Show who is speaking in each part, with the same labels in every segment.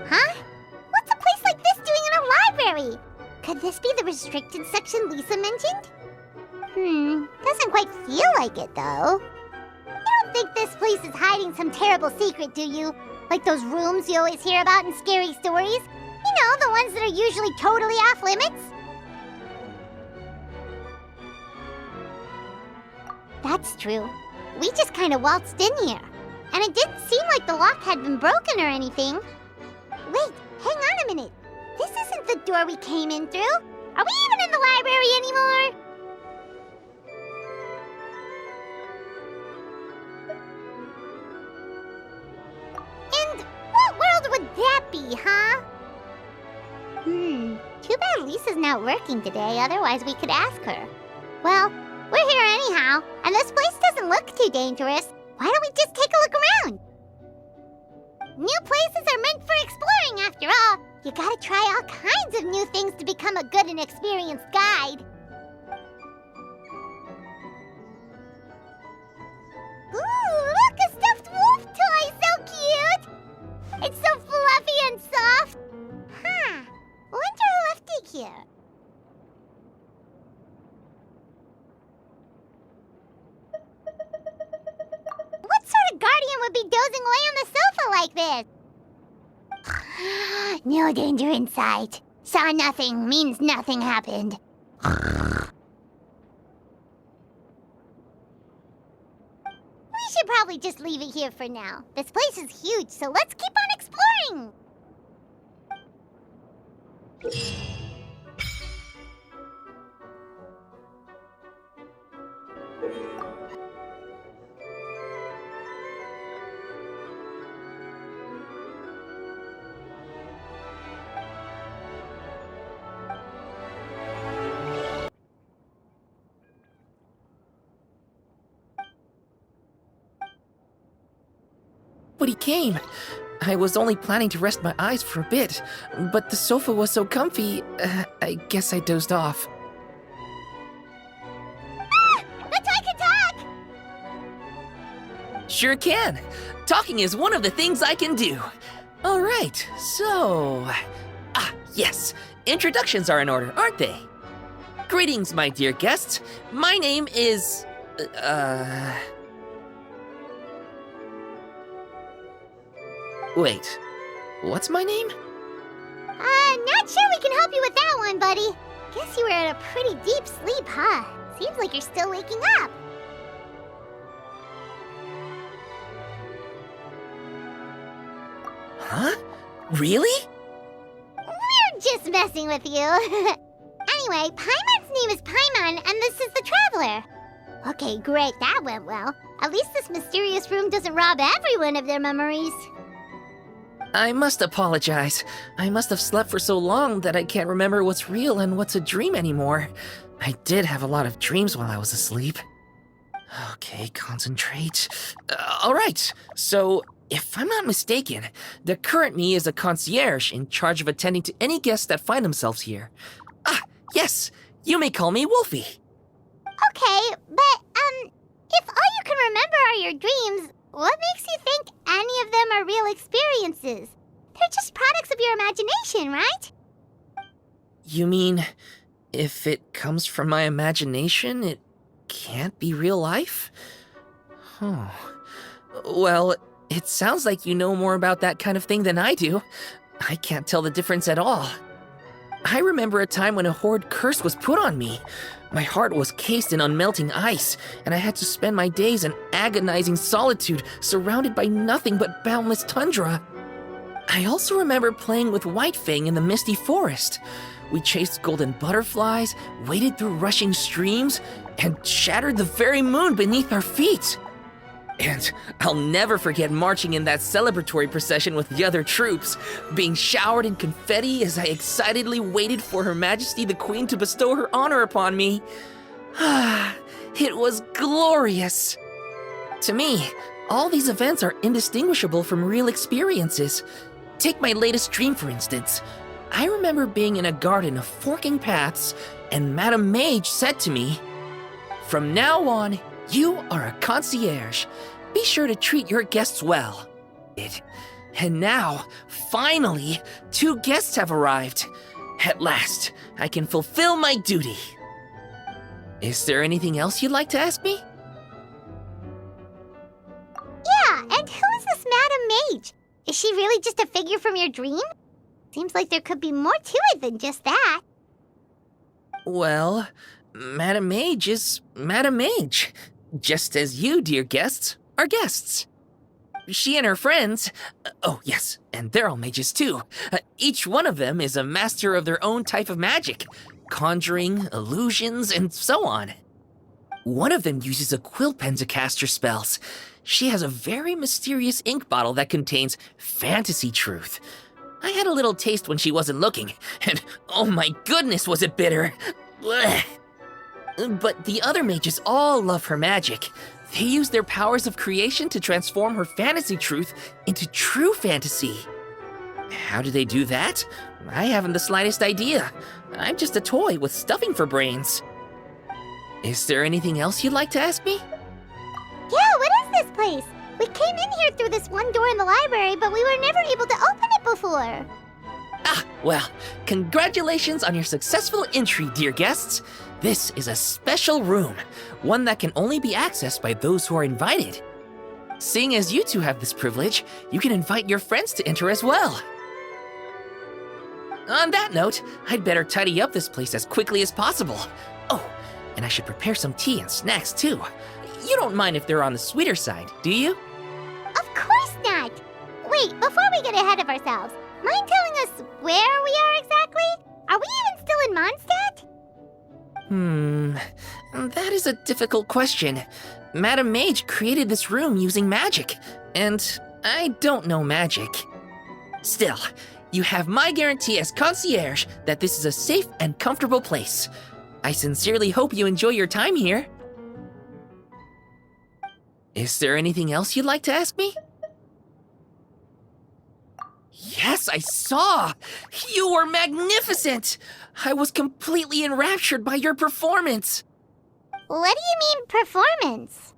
Speaker 1: Huh? What's a place like this doing in a library? Could this be the restricted section Lisa mentioned? Doesn't quite feel like it, though. You don't think this place is hiding some terrible secret, do you? Like those rooms you always hear about in scary stories? You know, the ones that are usually totally off limits? That's true. We just kind of waltzed in here. And it didn't seem like the lock had been broken or anything. Wait, hang on a minute. This isn't the door we came in through. Are we even in the library anymore? And what world would that be, huh? Too bad Lisa's not working today, otherwise we could ask her. Well, we're here anyhow, and this place doesn't look too dangerous. Why don't we just take a look around? New places are meant for exploring, after all. You gotta try all kinds of new things to become a good and experienced guide. Ooh, look, a stuffed wolf toy! So cute! It's so fluffy and soft. Huh. Wonder who left it here. What sort of guardian would be dozing away on the sofa like this? No danger in sight. Saw nothing means nothing happened. We should probably just leave it here for now. This place is huge, so let's keep on exploring.
Speaker 2: But he came. I was only planning to rest my eyes for a bit, but the sofa was so comfy, I guess I dozed off.
Speaker 1: Ah! The toy can talk!
Speaker 2: Sure can. Talking is one of the things I can do. All right, so... yes. Introductions are in order, aren't they? Greetings, my dear guests. My name is... Wait, what's my name?
Speaker 1: Not sure we can help you with that one, buddy. Guess you were in a pretty deep sleep, huh? Seems like you're still waking up.
Speaker 2: Huh? Really?
Speaker 1: We're just messing with you. Anyway, Paimon's name is Paimon, and this is the Traveler. Okay, great, that went well. At least this mysterious room doesn't rob everyone of their memories.
Speaker 2: I must apologize. I must have slept for so long that I can't remember what's real and what's a dream anymore. I did have a lot of dreams while I was asleep. Okay, concentrate. All right, so if I'm not mistaken, the current me is a concierge in charge of attending to any guests that find themselves here. Yes, you may call me Wolfie.
Speaker 1: Okay, but, if all you can remember are your dreams, what makes you think any of them are real experiences? They're just products of your imagination, right?
Speaker 2: You mean, if it comes from my imagination, it can't be real life? Oh. Well, it sounds like you know more about that kind of thing than I do. I can't tell the difference at all. I remember a time when a horrid curse was put on me. My heart was cased in unmelting ice, and I had to spend my days in agonizing solitude, surrounded by nothing but boundless tundra. I also remember playing with Whitefang in the misty forest. We chased golden butterflies, waded through rushing streams, and shattered the very moon beneath our feet. And I'll never forget marching in that celebratory procession with the other troops, being showered in confetti as I excitedly waited for Her Majesty the Queen to bestow her honor upon me. It was glorious. To me, all these events are indistinguishable from real experiences. Take my latest dream, for instance. I remember being in a garden of forking paths, and Madame Mage said to me, "From now on, you are a concierge. Be sure to treat your guests well." And now, finally, 2 guests have arrived. At last, I can fulfill my duty. Is there anything else you'd like to ask me?
Speaker 1: Yeah, and who is this Madam Mage? Is she really just a figure from your dream? Seems like there could be more to it than just that.
Speaker 2: Well, Madam Mage is Madam Mage, just as you, dear guests, are guests. She and her friends, oh yes, and they're all mages too. Each one of them is a master of their own type of magic, conjuring, illusions, and so on. One of them uses a quill pen to cast her spells. She has a very mysterious ink bottle that contains fantasy truth. I had a little taste when she wasn't looking, and oh my goodness was it bitter! Blech. But the other mages all love her magic. They use their powers of creation to transform her fantasy truth into true fantasy. How do they do that? I haven't the slightest idea. I'm just a toy with stuffing for brains. Is there anything else you'd like to ask me?
Speaker 1: Yeah, what is this place? We came in here through this one door in the library, but we were never able to open it before.
Speaker 2: Ah, well, congratulations on your successful entry, dear guests. This is a special room, one that can only be accessed by those who are invited. Seeing as you two have this privilege, you can invite your friends to enter as well. On that note, I'd better tidy up this place as quickly as possible. Oh, and I should prepare some tea and snacks too. You don't mind if they're on the sweeter side, do you?
Speaker 1: Of course not! Wait, before we get ahead of ourselves, mind telling us where we are exactly? Are we even still in Mondstadt?
Speaker 2: That is a difficult question. Madam Mage created this room using magic, and I don't know magic. Still, you have my guarantee as concierge that this is a safe and comfortable place. I sincerely hope you enjoy your time here. Is there anything else you'd like to ask me? Yes, I saw! You were magnificent! I was completely enraptured by your performance.
Speaker 1: What do you mean, performance?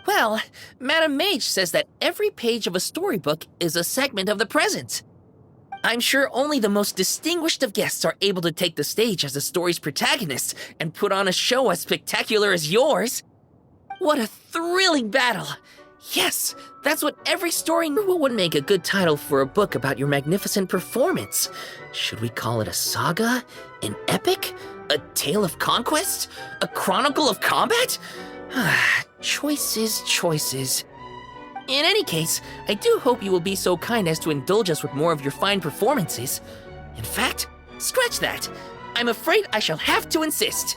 Speaker 2: Well, Madam Mage says that every page of a storybook is a segment of the present. I'm sure only the most distinguished of guests are able to take the stage as the story's protagonist and put on a show as spectacular as yours. What a thrilling battle! Yes, that's what every story knew. What would make a good title for a book about your magnificent performance? Should we call it a saga? An epic? A tale of conquest? A chronicle of combat? Choices, choices. In any case, I do hope you will be so kind as to indulge us with more of your fine performances. In fact, scratch that. I'm afraid I shall have to insist.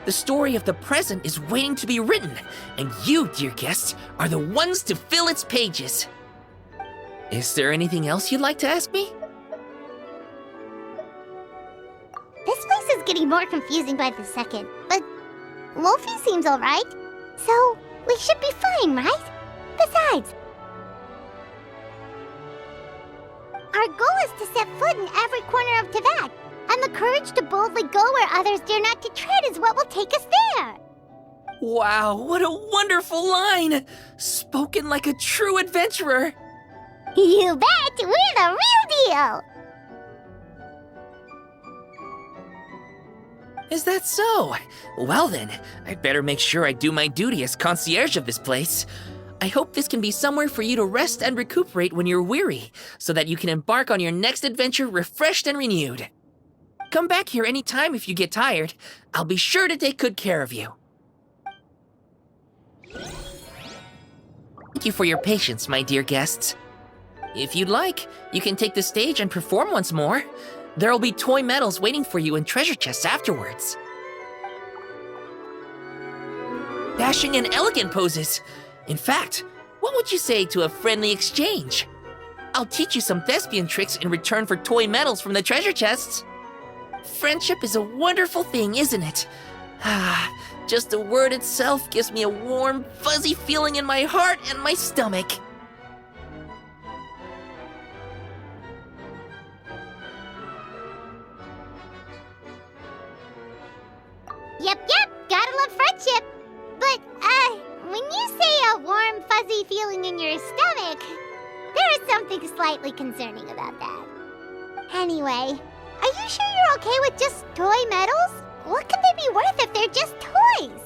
Speaker 2: The story of the present is waiting to be written, and you, dear guests, are the ones to fill its pages. Is there anything else you'd like to ask me?
Speaker 1: This place is getting more confusing by the second, but Wolfie seems alright, so we should be fine, right? Besides, our goal is to set foot in every corner of Teyvat, and the courage to boldly go where others dare not to tread is what will take us there.
Speaker 2: Wow, what a wonderful line! Spoken like a true adventurer!
Speaker 1: You bet! We're the real deal!
Speaker 2: Is that so? Well then, I'd better make sure I do my duty as concierge of this place. I hope this can be somewhere for you to rest and recuperate when you're weary, so that you can embark on your next adventure refreshed and renewed. Come back here anytime if you get tired. I'll be sure to take good care of you. Thank you for your patience, my dear guests. If you'd like, you can take the stage and perform once more. There'll be toy medals waiting for you in treasure chests afterwards. Dashing and elegant poses. In fact, what would you say to a friendly exchange? I'll teach you some thespian tricks in return for toy medals from the treasure chests. Friendship is a wonderful thing, isn't it? Just the word itself gives me a warm, fuzzy feeling in my heart and my stomach.
Speaker 1: Yep, gotta love friendship. But, when you say a warm, fuzzy feeling in your stomach, there is something something slightly concerning about that. Anyway, are you sure you're okay with just toy medals? What could they be worth if they're just toys?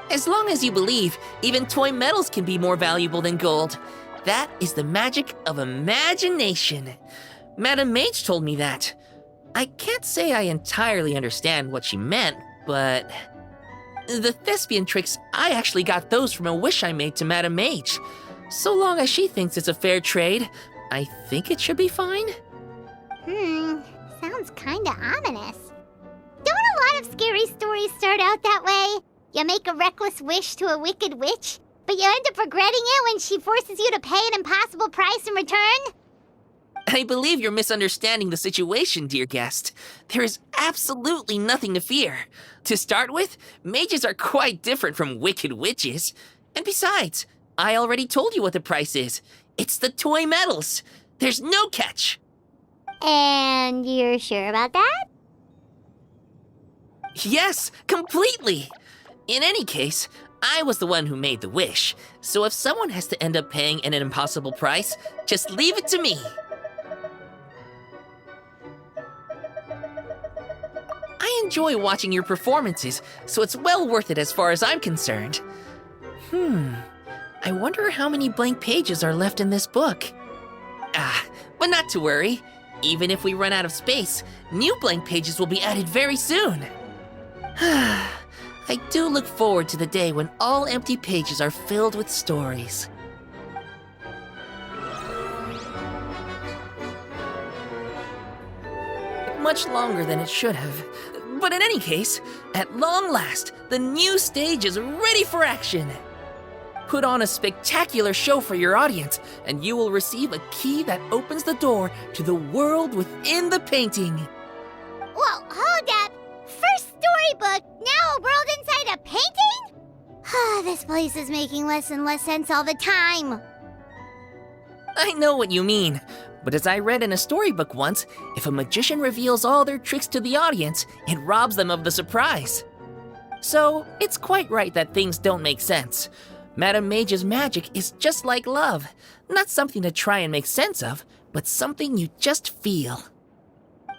Speaker 2: As long as you believe, even toy medals can be more valuable than gold. That is the magic of imagination. Madam Mage told me that. I can't say I entirely understand what she meant, but... the thespian tricks, I actually got those from a wish I made to Madam Mage. So long as she thinks it's a fair trade, I think it should be fine.
Speaker 1: Sounds kinda ominous. Don't a lot of scary stories start out that way? You make a reckless wish to a wicked witch, but you end up regretting it when she forces you to pay an impossible price in return?
Speaker 2: I believe you're misunderstanding the situation, dear guest. There is absolutely nothing to fear. To start with, mages are quite different from wicked witches. And besides, I already told you what the price is. It's the toy medals. There's no catch.
Speaker 1: And you're sure about that?
Speaker 2: Yes, completely. In any case, I was the one who made the wish. So if someone has to end up paying an impossible price, just leave it to me. I enjoy watching your performances, so it's well worth it as far as I'm concerned. I wonder how many blank pages are left in this book. But not to worry. Even if we run out of space, new blank pages will be added very soon. I do look forward to the day when all empty pages are filled with stories. Much longer than it should have. But in any case, at long last, the new stage is ready for action. Put on a spectacular show for your audience, and you will receive a key that opens the door to the world within the painting.
Speaker 1: Whoa, hold up! First storybook, now a world inside a painting? This place is making less and less sense all the time.
Speaker 2: I know what you mean, but as I read in a storybook once, if a magician reveals all their tricks to the audience, it robs them of the surprise. So, it's quite right that things don't make sense. Madam Mage's magic is just like love. Not something to try and make sense of, but something you just feel.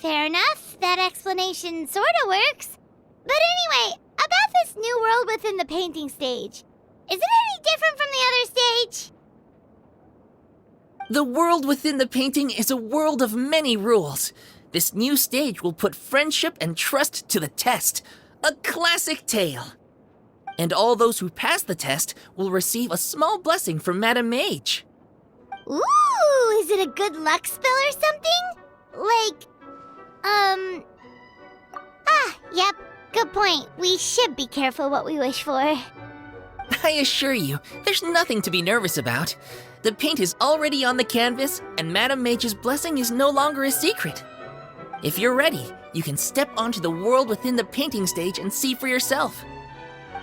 Speaker 1: Fair enough, that explanation sorta works. But anyway, about this new world within the painting stage. Is it any different from the other stage?
Speaker 2: The world within the painting is a world of many rules. This new stage will put friendship and trust to the test. A classic tale. And all those who pass the test will receive a small blessing from Madam Mage.
Speaker 1: Ooh, is it a good luck spell or something? Yep, good point. We should be careful what we wish for.
Speaker 2: I assure you, there's nothing to be nervous about. The paint is already on the canvas, and Madam Mage's blessing is no longer a secret. If you're ready, you can step onto the world within the painting stage and see for yourself.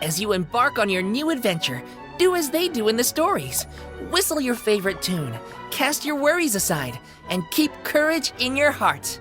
Speaker 2: As you embark on your new adventure, do as they do in the stories. Whistle your favorite tune, cast your worries aside, and keep courage in your heart.